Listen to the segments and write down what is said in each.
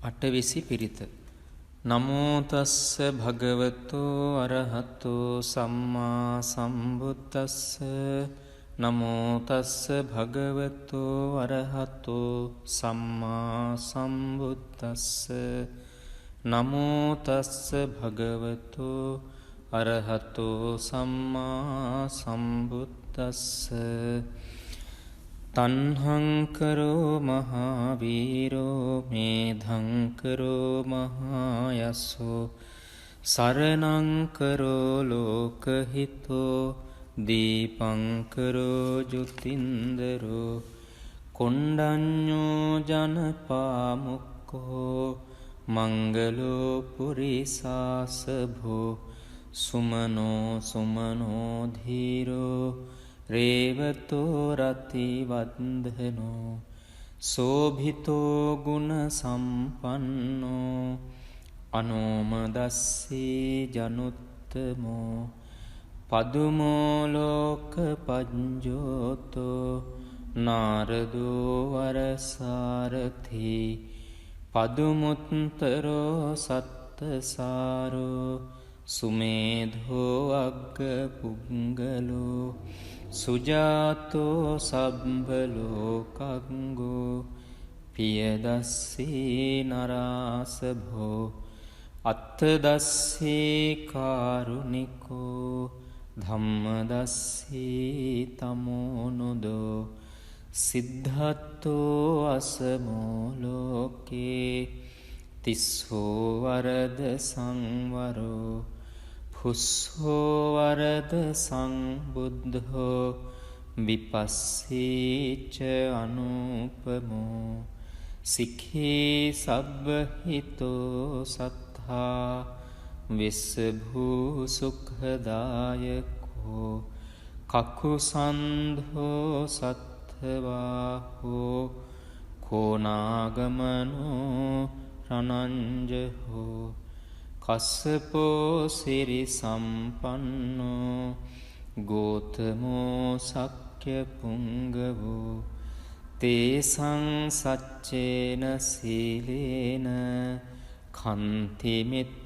අටවිසි පිරිත. නමෝ තස්ස භගවතෝ අරහතෝ සම්මා සම්බුද්දස්ස. නමෝ තස්ස භගවතෝ අරහතෝ සම්මා සම්බුද්දස්ස. නමෝ තස්ස භගවතෝ අරහතෝ සම්මා සම්බුද්දස්ස. තන්හංකරෝ මහාවීරෝ මේධංකරෝ මහායස්සෝ සරණංකරෝ ලෝකහිතෝ දීපංකරෝ ජුතින්දරෝ කොණ්ඩඤ්ඤෝ ජනපාමුක්කෝ මංගලෝ පුරිසාසභෝ සුමනෝ සුමනෝ ධීරෝ රේවතෝ රති වන්දනෝ සෝභිතෝ ගුණ සම්පන්නෝ අනෝමදස්සී ජනුත්තමෝ පදුමෝ ලෝක පඤ්ජෝතෝ නාරදෝ වරසාරථි පදුමුත්තරෝ සත්තසාරෝ සුමේධෝ අග්ග පුංගලෝ සුජාතෝ සබ්බලෝකංගෝ පියදස්සී නරාසභෝ අත්තදස්සී කාරුණිකෝ ධම්මදස්සී තමෝනුදෝ සිද්ධත්තෝ අසමෝ ලෝකේ තිස්සෝ වරද සංවරෝ පුස්සෝ වරද සංබුද්ධෝ විපස්සීච අනුපමෝ සික්ඛී සබ්බහිතෝ සත්තා විස්සභූ සුඛදායකෝ කකුසන්ධෝ සත්ථවාහෝ කෝනාගමනෝ රණංජහෝ කස්සපෝ සිරි සම්පන්නෝ ගෝතමෝ සක්්‍ය පුංගවෝ තේසං සච්චේන සීලේන කන්තිමිත්ත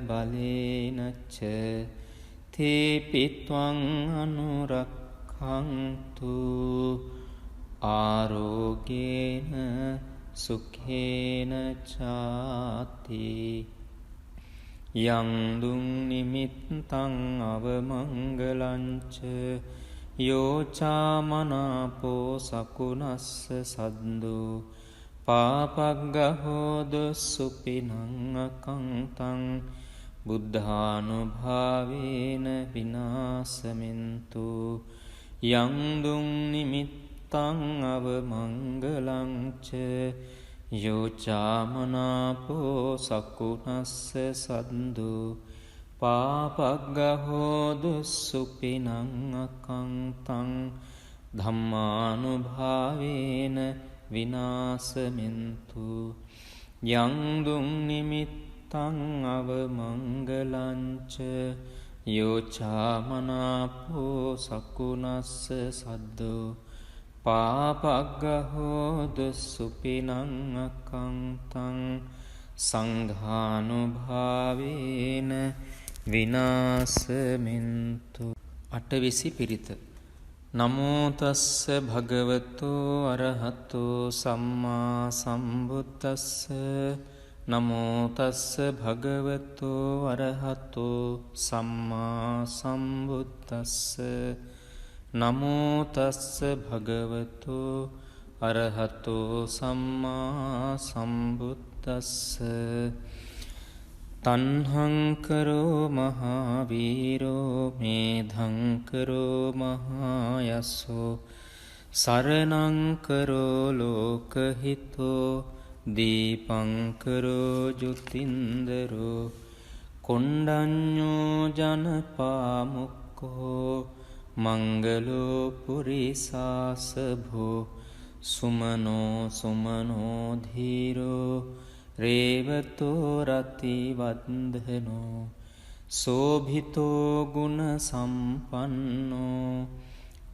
බලේනච්ච තේපිත්වං අනුරක්ඛන්තු ආරෝගේන සුඛේන චාති. යං දුං නිමිත්තං අවමංගලංච යෝචාමනාපෝ සකුණස්ස සද්දෝ පාපග්ගහෝද සුපිනං අකංතං බුද්ධානුභාවේන විනාසමින්තු. යං දුං නිමිත්තං අවමංගලංච යෝචාමනාපෝ සකුණස්ස සද්දෝ පාපග්ගහෝදු සුපිනං අකංතං ධම්මානුභාවේන විනාසමින්තු. යං දුං නිමිත්තං අවමංගලංච යෝචාමනාපෝ සකුණස්ස සද්දෝ පාපග්ගහෝදු සුපිනං අකංතං සංඝානුභාවේන විනාසමින්තු. අටවිසි පිරිත. නමෝ තස්ස භගවතෝ අරහතෝ සම්මා සම්බුද්දස්ස. නමෝ තස්ස භගවතෝ අරහතෝ සම්මා සම්බුද්දස්ස. නමෝ තස්ස භගවතෝ අරහතෝ සම්මා සම්බුද්දස්ස. තන්හංකරෝ මහාවීරෝ මේධංකරෝ මහායස්සෝ සරණංකරෝ ලෝකහිතෝ දීපංකරෝ ජුතින්දරෝ කොණ්ඩඤ්ඤෝ ජනපාමුක්කෝ මංගලෝ පුරිසාසභෝ සුමනෝ සුමනෝ ධීරෝ රේවතෝ රති වන්දනෝ සෝභිතෝ ගුණ සම්පන්නෝ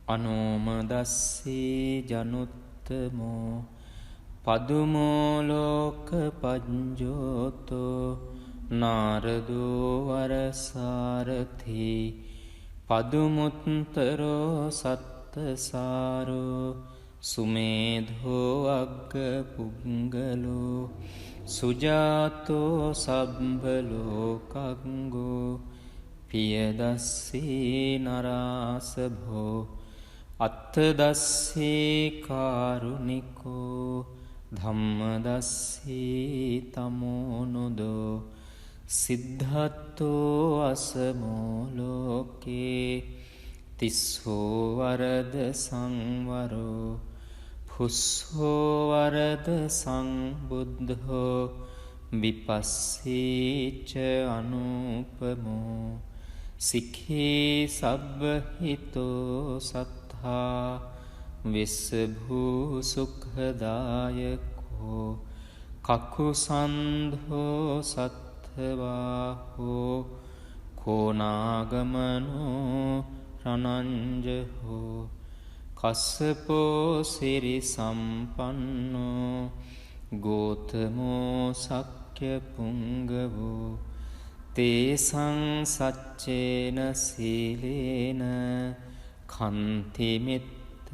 අනෝමදස්සී ජනුත්තමෝ පදුමෝලෝක පජ්ජෝතෝ නාරදෝ වරසාරථී පදුමුත්තරෝ සත්තසාරෝ සුමේධෝ අග්ග පුංගලෝ සුජාතෝ සබ්බලෝකංගෝ පියදස්සී නරාසභෝ අත්තදස්සී කාරුණිකෝ ධම්මදස්සී තමෝනුදෝ සිද්ධත්තෝ අසමෝලෝකේ තිස්සෝ වරද සංවරෝ පුස්සෝ වරද සංබුද්ධෝ විපස්සීච අනුපමෝ සික්ඛී සබ්බහිතෝ සත්තා විස්සභූ සුඛදායකෝ කකුසන්ධෝ සත්ථවාහෝ කෝනාගමනෝ රණංජහෝ කස්සපෝ සිරි සම්පන්නෝ ගෝතමෝ සක්්‍ය පුංගවෝ තේසං සච්චේන සීලේන කන්තිමිත්ත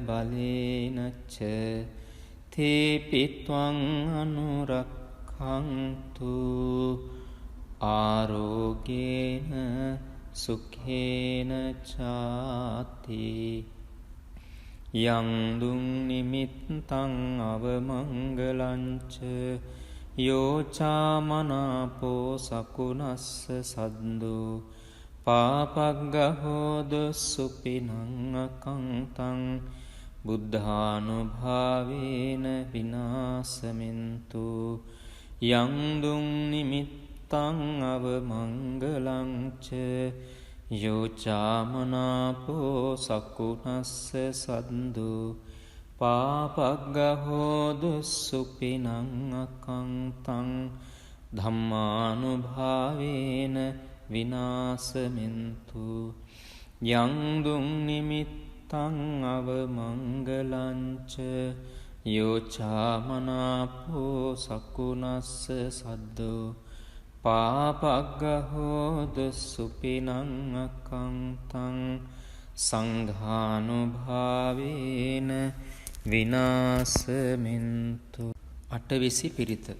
බලේනච්ච තේපිත්වං අනුරක්ඛන්තු ආරෝගේන සුඛේන චාති යං දුං නිමිත්තං අවමංගලංච යෝචාමනාපෝ සකුණස්ස සද්දෝ පාපග්ගහෝද සුපිනං අකංතං බුද්ධානුභාවේන විනාසමින්තු යං දුං නිමිත්තං අවමංගලංච යෝචාමනාපෝ සකුණස්ස සද්දෝ පාපග්ගහෝදු සුපිනං අකංතං ධම්මානුභාවේන විනාසමින්තු යං දුං නිමිත්තං අවමංගලංච යෝචාමනාපෝ සකුණස්ස සද්දෝ පාපග්ගහෝදු සුපිනං අකංතං සංඝානුභාවේන විනාසමින්තු. අටවිසි පිරිත.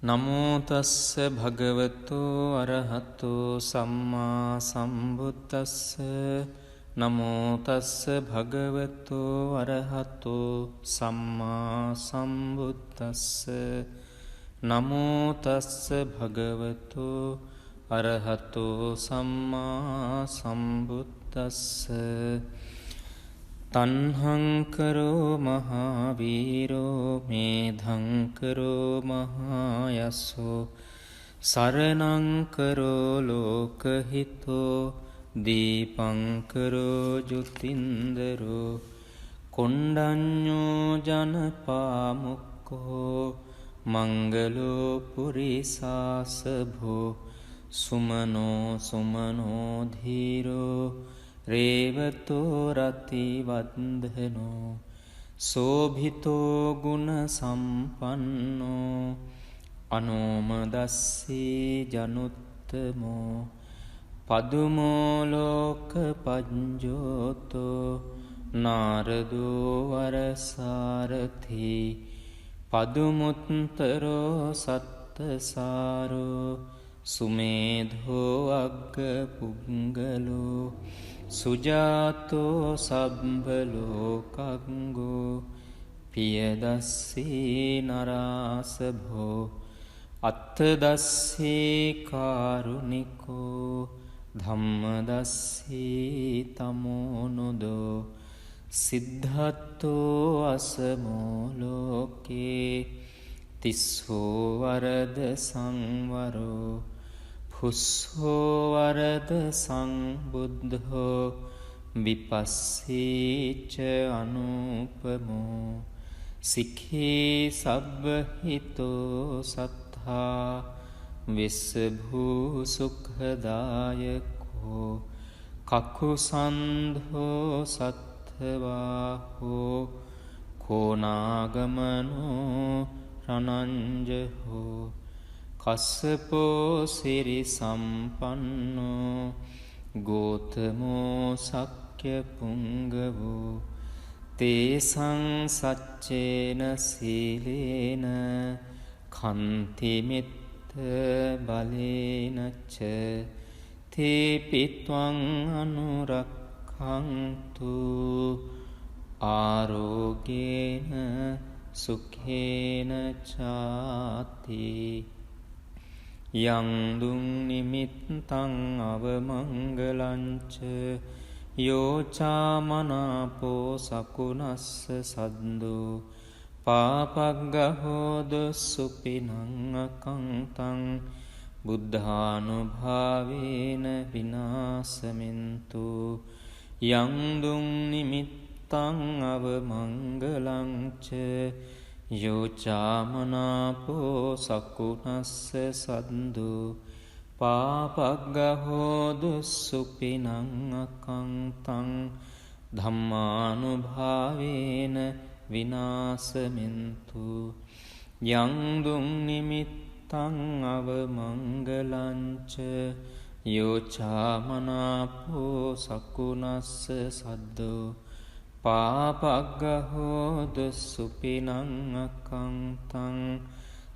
නමෝ තස්ස භගවතෝ අරහතෝ සම්මා සම්බුද්දස්ස. නමෝ තස්ස භගවතෝ අරහතෝ සම්මා සම්බුද්දස්ස. නමෝ තස්ස භගවතෝ අරහතෝ සම්මා සම්බුද්දස්ස. තණ්හං කරෝ මහාවීරෝ මේධං කරෝ මහායසෝ සරණං කරෝ ලෝකහිතෝ දීපං කරෝ ජුතින්දරෝ කොණ්ඩඤ්ඤෝ ජනපාමුක්ඛෝ මංගලෝ පුරිසාසභෝ සුමනෝ සුමනෝ ධීරෝ රේවතෝ රති වන්දනෝ සෝභිතෝ ගුණ සම්පන්නෝ අනෝමදස්සී ජනුත්තමෝ පදුමෝ ලෝක පජ්ජෝතෝ නාරදෝ වරසාරථී පදුමුත්තරෝ සත්තසාරෝ සුමේධෝ අග්ග පුංගලෝ සුජාතෝ සබ්බලෝකංගෝ පියදස්සී නරාසභෝ අත්තදස්සී කාරුණිකෝ ධම්මදස්සී තමෝනුදෝ සිද්ධත්තෝ අසමෝලෝකේ තිස්සෝ වරද සංවරෝ පුස්සෝ වරද සංබුද්ධෝ විපස්සීච අනුපමෝ සික්ඛී සබ්බහිතෝ සත්තා විස්සභූ සුඛදායකෝ කකුසන්ධෝ සත්ථවාහෝ කෝනාගමනෝ රණංජහෝ කස්සපෝ සිරි සම්පන්නෝ ගෝතමෝ සක්්‍ය පුංගවෝ තේසං සච්චේන සීලේන කන්තිමිත්ත බලේනච්ච තේපිත්වං අනුරක්ඛන්තු ආරෝගේන සුඛේන චාති යං දුං නිමිත්තං අවමංගලංච යෝචාමනාපෝ සකුණස්ස සද්දෝ පාපග්ගහෝද සුපිනං අකංතං බුද්ධානුභාවේන විනාසමින්තු යං දුං නිමිත්තං අවමංගලංච යෝචාමනාපෝ සකුණස්ස සද්දෝ පාපග්ගහෝදු සුපිනං අකංතං ධම්මානුභාවේන විනාසමින්තු යං දුං නිමිත්තං අවමංගලංච යෝචාමනාපෝ සකුණස්ස සද්දෝ පාපග්ගහෝදු සුපිනං අකංතං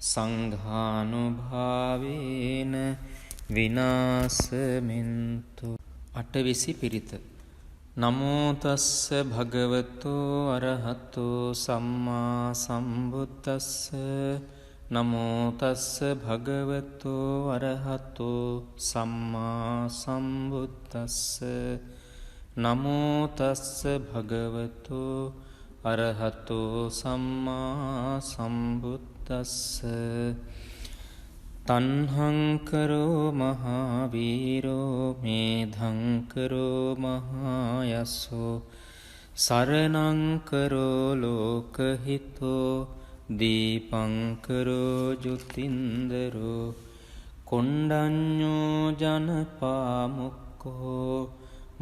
සංඝානුභාවේන විනාසමින්තු අටවිසි පිරිත නමෝ තස්ස භගවතෝ අරහතෝ සම්මා සම්බුද්දස්ස නමෝ තස්ස භගවතෝ අරහතෝ සම්මා සම්බුද්දස්ස නමෝ තස්ස භගවතෝ අරහතෝ සම්මා සම්බුද්දස්ස තණ්හංකරෝ මහාවීරෝ මේධංකරෝ මහායස්සෝ සරණංකරෝ ලෝකහිතෝ දීපංකරෝ ජුතින්දරෝ කොණ්ඩඤ්ඤෝ ජනපාමුක්ඛෝ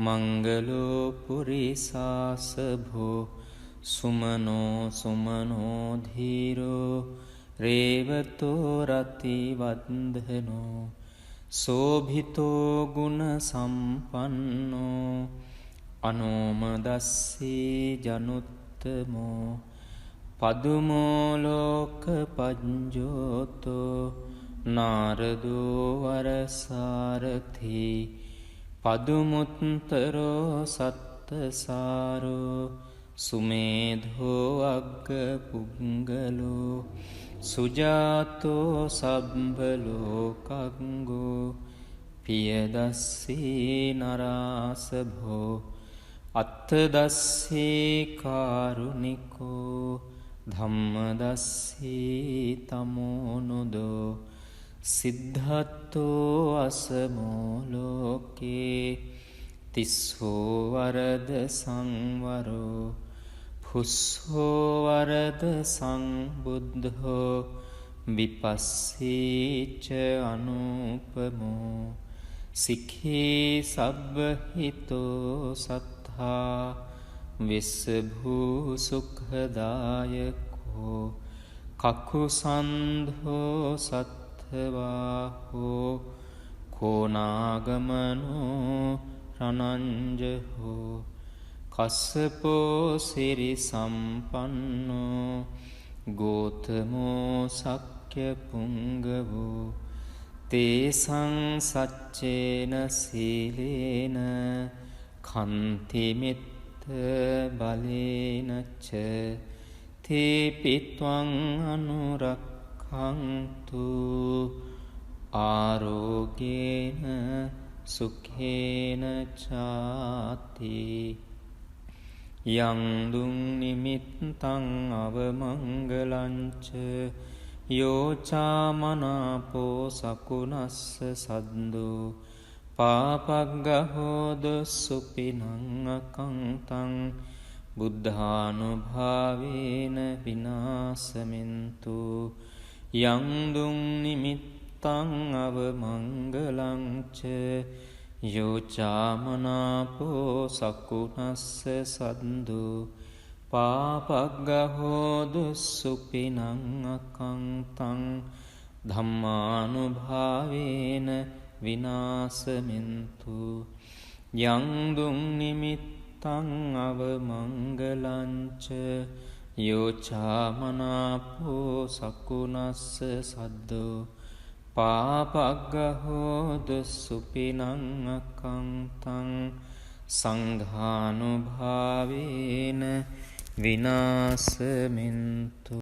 මංගලෝ පුරිසාසභෝ සුමනෝ සුමනෝ ධීරෝ රේවතෝ රතිවන්දනෝ සෝභිතෝ ගුණ සම්පන්නෝ අනෝමදස්සී ජනුත්තමෝ පදුමෝ ලෝක පඤ්ජෝතෝ නාරදෝ වරසාරථි පදුමුත්තරෝ සත්තසාරෝ සුමේධෝ අග්ග පුංගලෝ සුජාතෝ සබ්බලෝකංගෝ පියදස්සී නරාසභෝ අත්තදස්සී කාරුණිකෝ ධම්මදස්සී තමෝනුදෝ සිද්ධත්තෝ අසමෝ ලෝකේ තිස්සෝ වරද සංවරෝ පුස්සෝ වරද සංබුද්ධෝ විපස්සීච අනුපමෝ සික්ඛී සබ්බහිතෝ සත්තා විස්සභූ සුඛදායකෝ කකුසන්ධෝ සත්ථවාහෝ කෝනාගමනෝ රණංජහෝ කස්සපෝ සිරි සම්පන්නෝ ගෝතමෝ සක්්‍ය පුංගවෝ තේසං සච්චේන සීලේන කන්තිමිත්ත බලේනච්ච තේපිත්වං අනුරක්ඛන්තු ආරෝගේන සුඛේන චාති යං දුං නිමිත්තං අවමංගලංච යෝචාමනාපෝ සකුණස්ස සද්දෝ පාපග්ගහෝද සුපිනං අකංතං බුද්ධානුභාවේන විනාසමින්තු යං දුං නිමිත්තං අවමංගලංච යෝචාමනාපෝ සකුණස්ස සද්දෝ පාපග්ගහෝදු සුපිනං අකංතං ධම්මානුභාවේන විනාසමින්තු යංදුම් නිමිත්තං අවමංගලංච යෝචාමනාපෝ සකුනස්ස සද්දෝ පාපග්ගහෝදු සුපිනං අකංතං සංඝානුභාවේන විනාසමින්තු